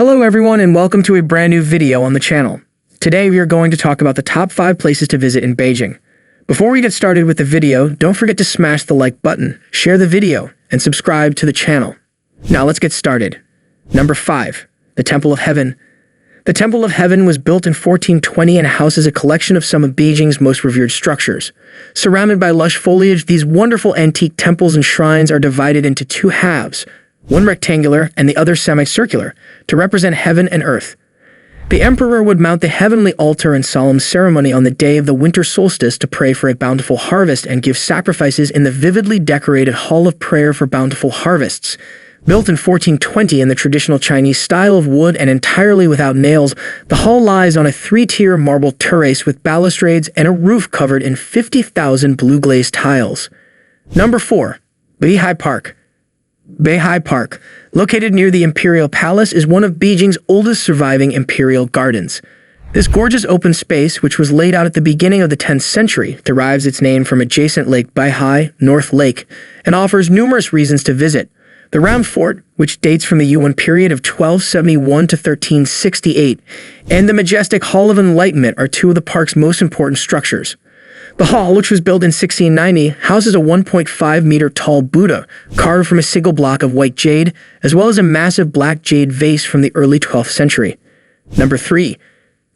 Hello everyone and welcome to a brand new video on the channel. Today we are going to talk about the top 5 places to visit in Beijing. Before we get started with the video, don't forget to smash the like button, share the video, and subscribe to the channel. Now let's get started. Number 5. The Temple of Heaven. The Temple of Heaven was built in 1420 and houses a collection of some of Beijing's most revered structures. Surrounded by lush foliage, these wonderful antique temples and shrines are divided into 2 halves, one rectangular and the other semicircular, to represent heaven and earth. The emperor would mount the heavenly altar in solemn ceremony on the day of the winter solstice to pray for a bountiful harvest and give sacrifices in the vividly decorated Hall of Prayer for Bountiful Harvests. Built in 1420 in the traditional Chinese style of wood and entirely without nails, the hall lies on a 3-tier marble terrace with balustrades and a roof covered in 50,000 blue glazed tiles. Number 4. Beijing Park. Beijing Park, located near the Imperial Palace, is one of Beijing's oldest surviving imperial gardens. This gorgeous open space, which was laid out at the beginning of the 10th century, derives its name from adjacent Lake Beihai, North Lake, and offers numerous reasons to visit. The round fort, which dates from the Yuan period of 1271 to 1368, and the majestic Hall of Enlightenment are 2 of the park's most important structures. The hall, which was built in 1690, houses a 1.5-meter-tall Buddha, carved from a single block of white jade, as well as a massive black jade vase from the early 12th century. Number 3.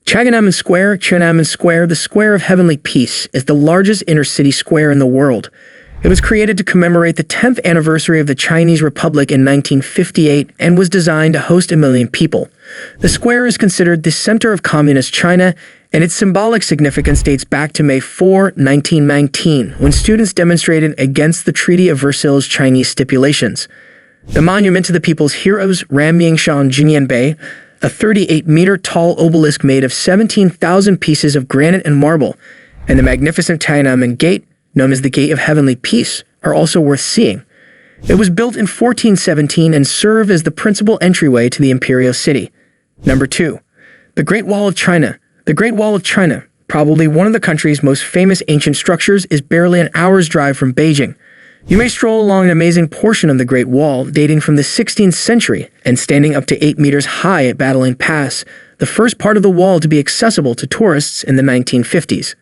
Tiananmen Square. Tiananmen Square, the Square of Heavenly Peace, is the largest inner-city square in the world. It was created to commemorate the 10th anniversary of the Chinese Republic in 1958 and was designed to host 1 million people. The square is considered the center of communist China, and its symbolic significance dates back to May 4, 1919, when students demonstrated against the Treaty of Versailles' Chinese stipulations. The monument to the people's heroes, Ranming-shan Jinyanbei, a 38-meter-tall obelisk made of 17,000 pieces of granite and marble, and the magnificent Tiananmen Gate, known as the Gate of Heavenly Peace, are also worth seeing. It was built in 1417 and served as the principal entryway to the imperial city. Number 2. The Great Wall of China. The Great Wall of China, probably one of the country's most famous ancient structures, is barely an hour's drive from Beijing. You may stroll along an amazing portion of the Great Wall dating from the 16th century and standing up to 8 meters high at Battling Pass, the first part of the wall to be accessible to tourists in the 1950s.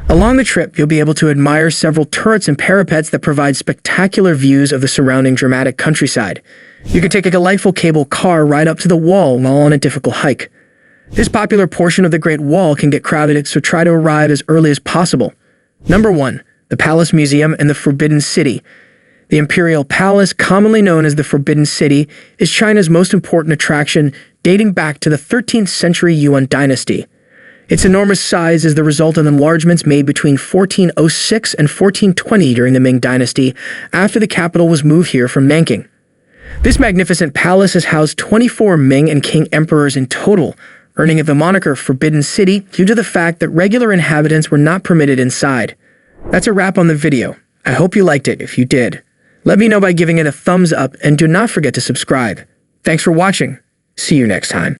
Along the trip, you'll be able to admire several turrets and parapets that provide spectacular views of the surrounding dramatic countryside. You can take a delightful cable car ride up to the wall while on a difficult hike. This popular portion of the Great Wall can get crowded, so try to arrive as early as possible. Number 1. The Palace Museum and the Forbidden City. The Imperial Palace, commonly known as the Forbidden City, is China's most important attraction, dating back to the 13th century Yuan dynasty. Its enormous size is the result of enlargements made between 1406 and 1420 during the Ming Dynasty, after the capital was moved here from Nanking. This magnificent palace has housed 24 Ming and Qing emperors in total, earning it the moniker Forbidden City due to the fact that regular inhabitants were not permitted inside. That's a wrap on the video. I hope you liked it. If you did, let me know by giving it a thumbs up and do not forget to subscribe. Thanks for watching. See you next time.